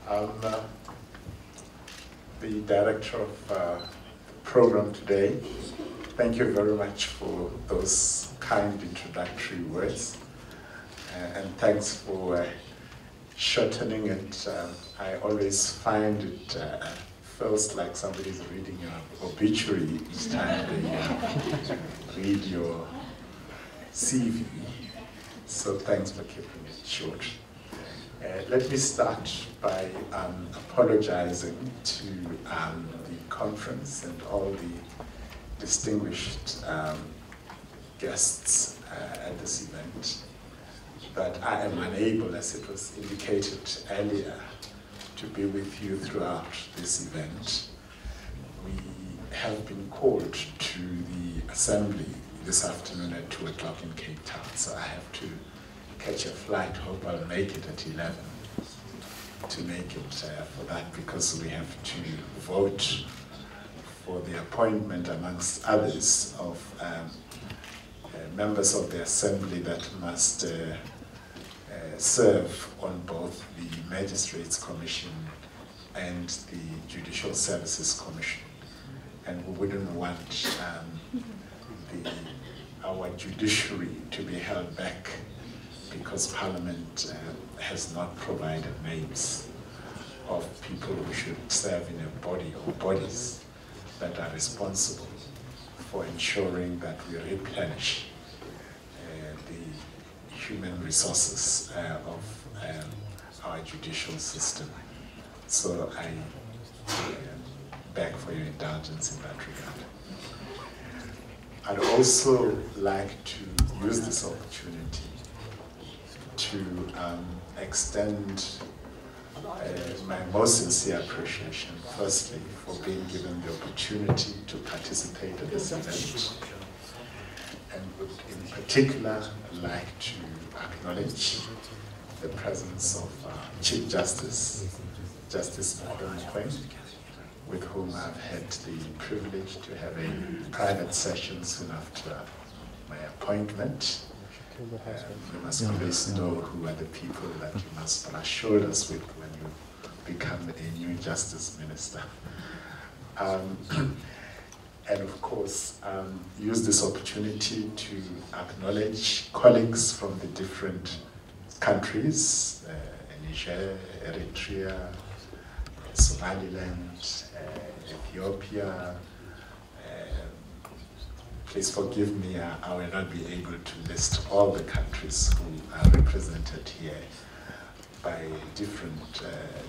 I'm the director of the program today. Thank you very much for those kind introductory words, and thanks for shortening it. I always find it feels like somebody's reading your obituary each time they read your CV. So thanks for keeping it short. Let me start by apologizing to the conference and all the distinguished guests at this event, that I am unable, as it was indicated earlier, to be with you throughout this event. We have been called to the assembly this afternoon at 2 o'clock in Cape Town, so I have to catch a flight. Hope I'll make it at 11 to make it for that, because we have to vote for the appointment, amongst others, of members of the assembly that must serve on both the Magistrates Commission and the Judicial Services Commission. And we wouldn't want our judiciary to be held back because Parliament has not provided names of people who should serve in a body or bodies that are responsible for ensuring that we replenish the human resources of our judicial system. So I beg for your indulgence in that regard. I'd also like to use this opportunity to extend my most sincere appreciation, firstly, for being given the opportunity to participate in this event, and would in particular like to acknowledge the presence of Chief Justice, Justice Michael Masutha, with whom I've had the privilege to have a private session soon after my appointment. You must always know who are the people that you must brush shoulders with when you become a new Justice Minister. And of course, use this opportunity to acknowledge colleagues from the different countries, Niger, Eritrea, Somaliland, Ethiopia. Please forgive me, I will not be able to list all the countries who are represented here by different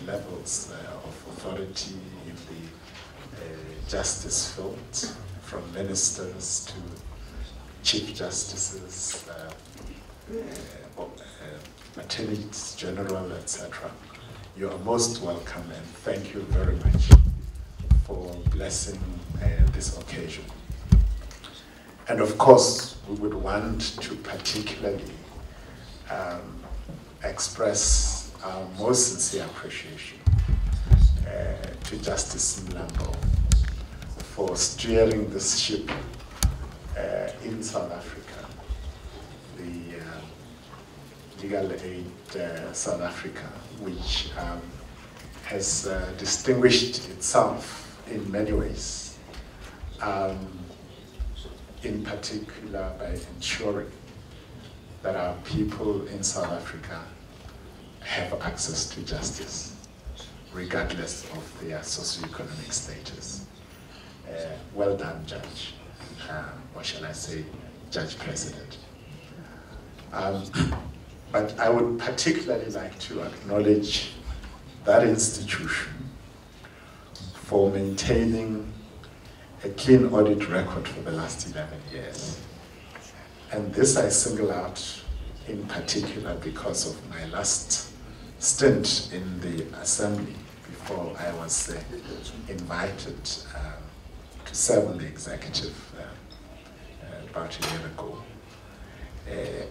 levels of authority in the justice field, from ministers to chief justices, attorneys general, etc. You are most welcome, and thank you very much for blessing this occasion. And of course, we would want to particularly express our most sincere appreciation to Justice Mlambo for steering this ship in South Africa, the Legal Aid South Africa, which has distinguished itself in many ways, in particular by ensuring that our people in South Africa have access to justice, regardless of their socioeconomic status. Well done, Judge, or shall I say, Judge President. But I would particularly like to acknowledge that institution for maintaining a clean audit record for the last 11 years. And this I single out in particular because of my last stint in the assembly before I was invited to serve on the executive about a year ago.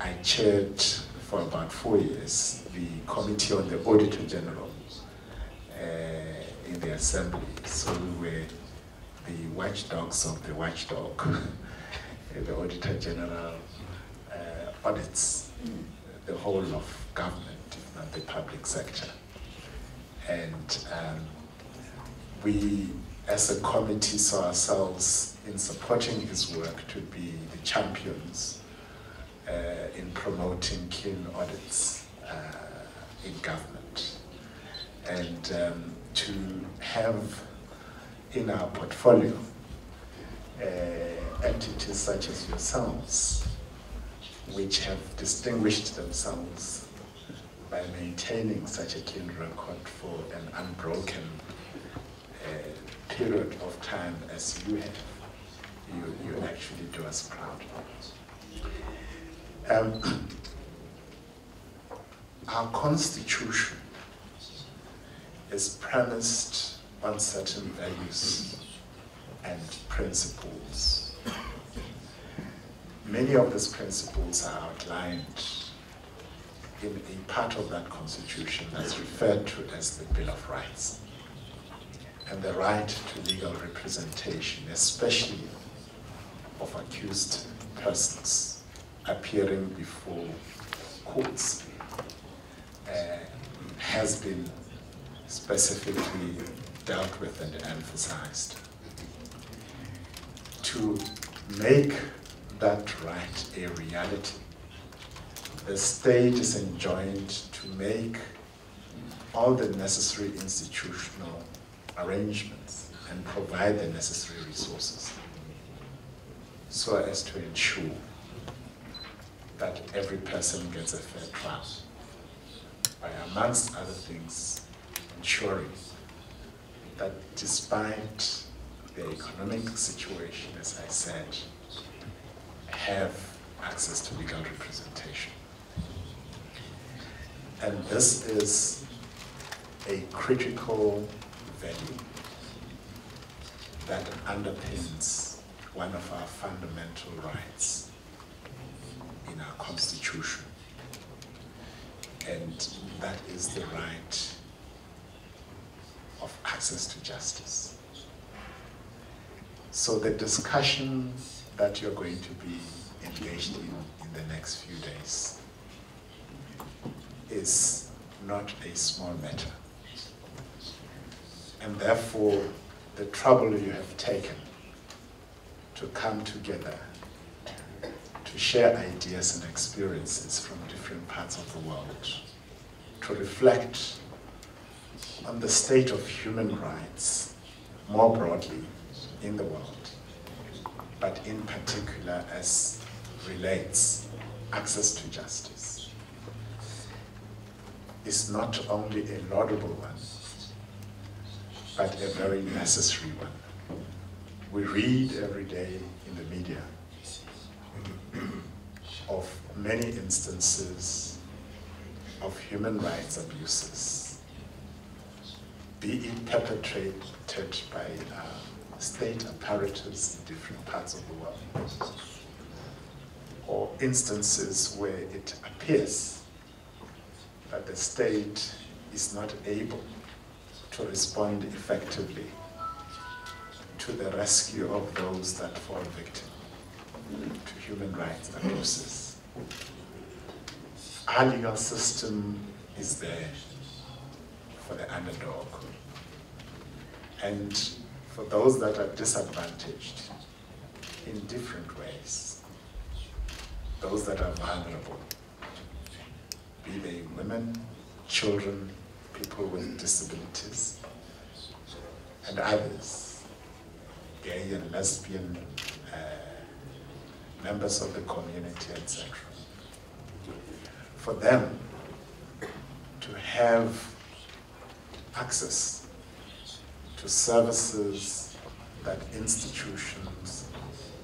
I chaired for about 4 years the Committee on the Auditor General in the assembly. So we were the watchdogs of the watchdog. The Auditor General audits the whole of government, if not the public sector. And we, as a committee, saw ourselves in supporting his work to be the champions in promoting keen audits in government. And to have in our portfolio entities such as yourselves, which have distinguished themselves by maintaining such a keen record for an unbroken period of time as you have, you actually do us proud. Our constitution is premised on certain values and principles. Many of these principles are outlined in a part of that constitution that's referred to as the Bill of Rights. And the right to legal representation, especially of accused persons appearing before courts, has been specifically dealt with and emphasized. To make that right a reality, the state is enjoined to make all the necessary institutional arrangements and provide the necessary resources so as to ensure that every person gets a fair trial, by, amongst other things, ensuring that despite the economic situation, as I said, have access to legal representation. And this is a critical value that underpins one of our fundamental rights in our Constitution. And that is the right of access to justice. So the discussion that you're going to be engaged in the next few days is not a small matter. And therefore, the trouble you have taken to come together to share ideas and experiences from different parts of the world, to reflect on the state of human rights more broadly in the world, but in particular as relates access to justice, is not only a laudable one, but a very necessary one. We read every day in the media of many instances of human rights abuses, be it perpetrated by state apparatus in different parts of the world, or instances where it appears that the state is not able to respond effectively to the rescue of those that fall victim to human rights abuses. Our legal system is there for the underdog, and for those that are disadvantaged in different ways, those that are vulnerable, be they women, children, people with disabilities, and others, gay and lesbian, members of the community, etc. For them to have access to services that institutions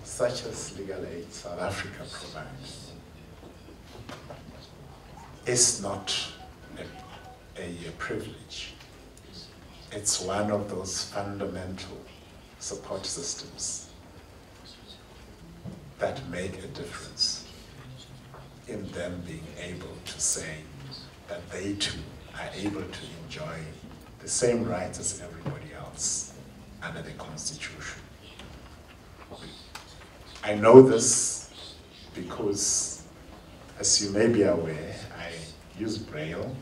such as Legal Aid South Africa provide is not a privilege. It's one of those fundamental support systems that make a difference in them being able to say that they too are able to enjoy the same rights as everybody else under the Constitution. I know this because, as you may be aware, I use Braille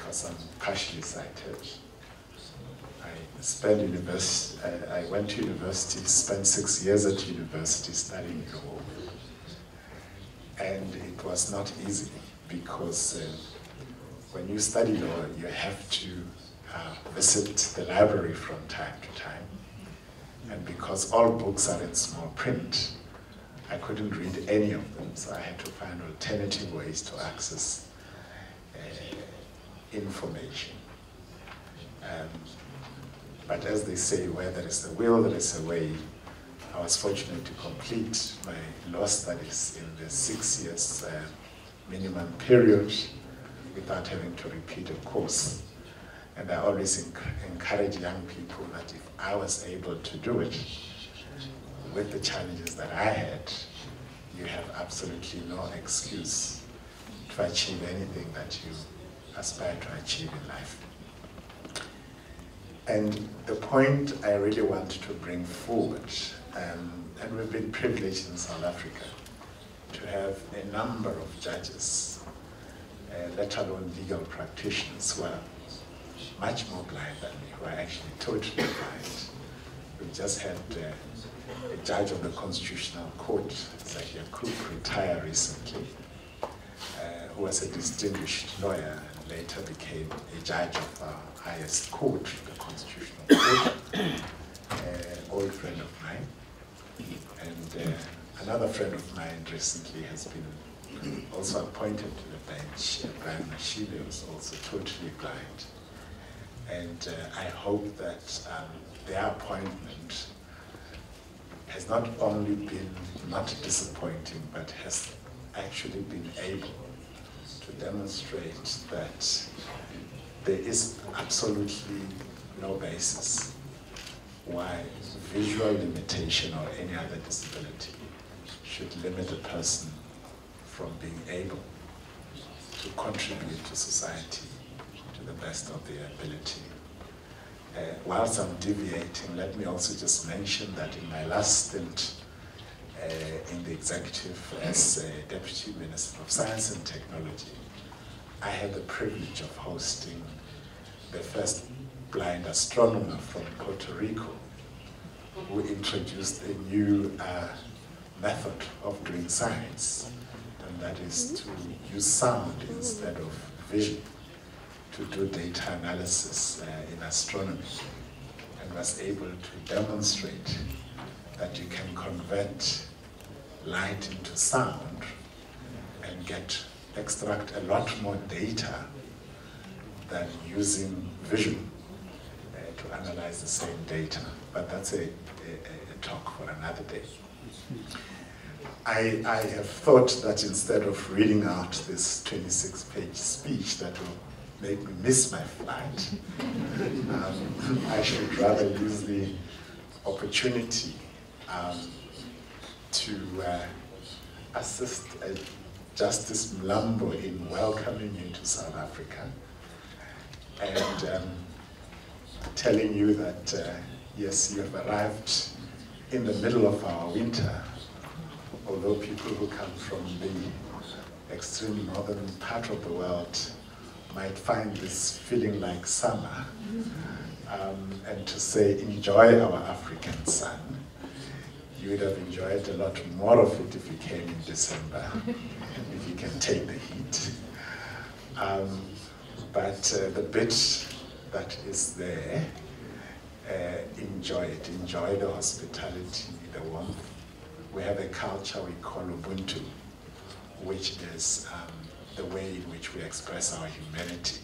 because I'm partially sighted. I went to university, spent 6 years at university studying law. And it was not easy because when you study law, you have to visit the library from time to time. And because all books are in small print, I couldn't read any of them, so I had to find alternative ways to access information. But as they say, where there is a will, there is a way. I was fortunate to complete my law studies in the 6 years minimum period without having to repeat a course. And I always encourage young people that if I was able to do it with the challenges that I had, you have absolutely no excuse to achieve anything that you aspire to achieve in life. And the point I really want to bring forward, and we've been privileged in South Africa to have a number of judges, let alone legal practitioners, who are much more blind than me, who are actually totally blind. We've just had a judge of the Constitutional Court, Zakia Cook, retire recently, who was a distinguished lawyer and later became a judge of our highest court, the Constitutional Court, an old friend of mine. And another friend of mine recently has been also appointed to the bench. Brian Mashile was also totally blind. And I hope that their appointment has not only been not disappointing, but has actually been able to demonstrate that there is absolutely no basis why visual limitation or any other disability should limit a person from being able to contribute to society to the best of their ability. Whilst I'm deviating, let me also just mention that in my last stint in the executive as Deputy Minister of Science and Technology, I had the privilege of hosting the first blind astronomer from Puerto Rico, who introduced a new method of doing science, and that is to use sound instead of vision to do data analysis in astronomy, and was able to demonstrate that you can convert light into sound and extract a lot more data than using vision to analyze the same data. But that's a talk for another day. I have thought that instead of reading out this 26-page speech that will make me miss my flight, I should rather use the opportunity to assist Justice Mlambo in welcoming you to South Africa and telling you that yes, you have arrived in the middle of our winter, although people who come from the extreme northern part of the world might find this feeling like summer, and to say enjoy our African sun. You would have enjoyed a lot more of it if you came in December, if you can take the heat. But the bit that is there, enjoy it. Enjoy the hospitality, the warmth. We have a culture we call Ubuntu, which is the way in which we express our humanity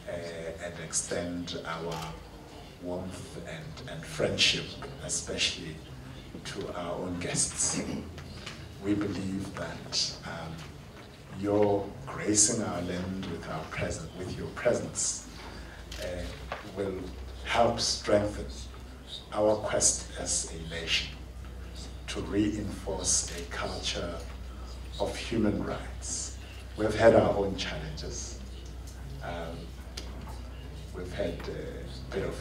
and extend our warmth and friendship, especially to our own guests. We believe that your gracing our land with your presence will help strengthen our quest as a nation to reinforce a culture of human rights. We've had our own challenges. We've had a bit of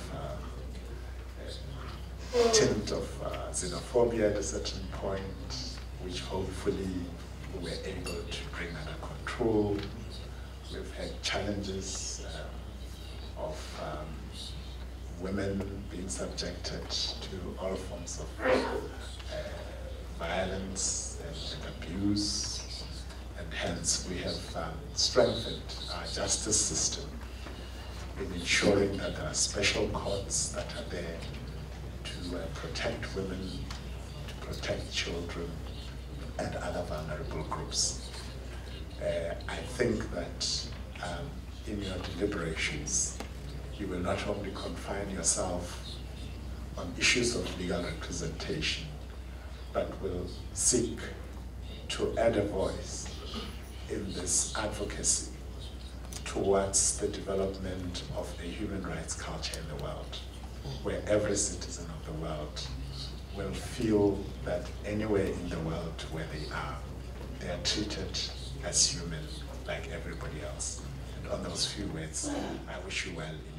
tint of xenophobia at a certain point, which hopefully we're able to bring under control. We've had challenges of women being subjected to all forms of violence and abuse, and hence we have strengthened our justice system in ensuring that there are special courts that are there to protect women, to protect children, and other vulnerable groups. I think that in your deliberations, you will not only confine yourself on issues of legal representation, but will seek to add a voice in this advocacy towards the development of a human rights culture in the world, where every citizen of the world will feel that anywhere in the world where they are treated as human like everybody else. And on those few words, I wish you well in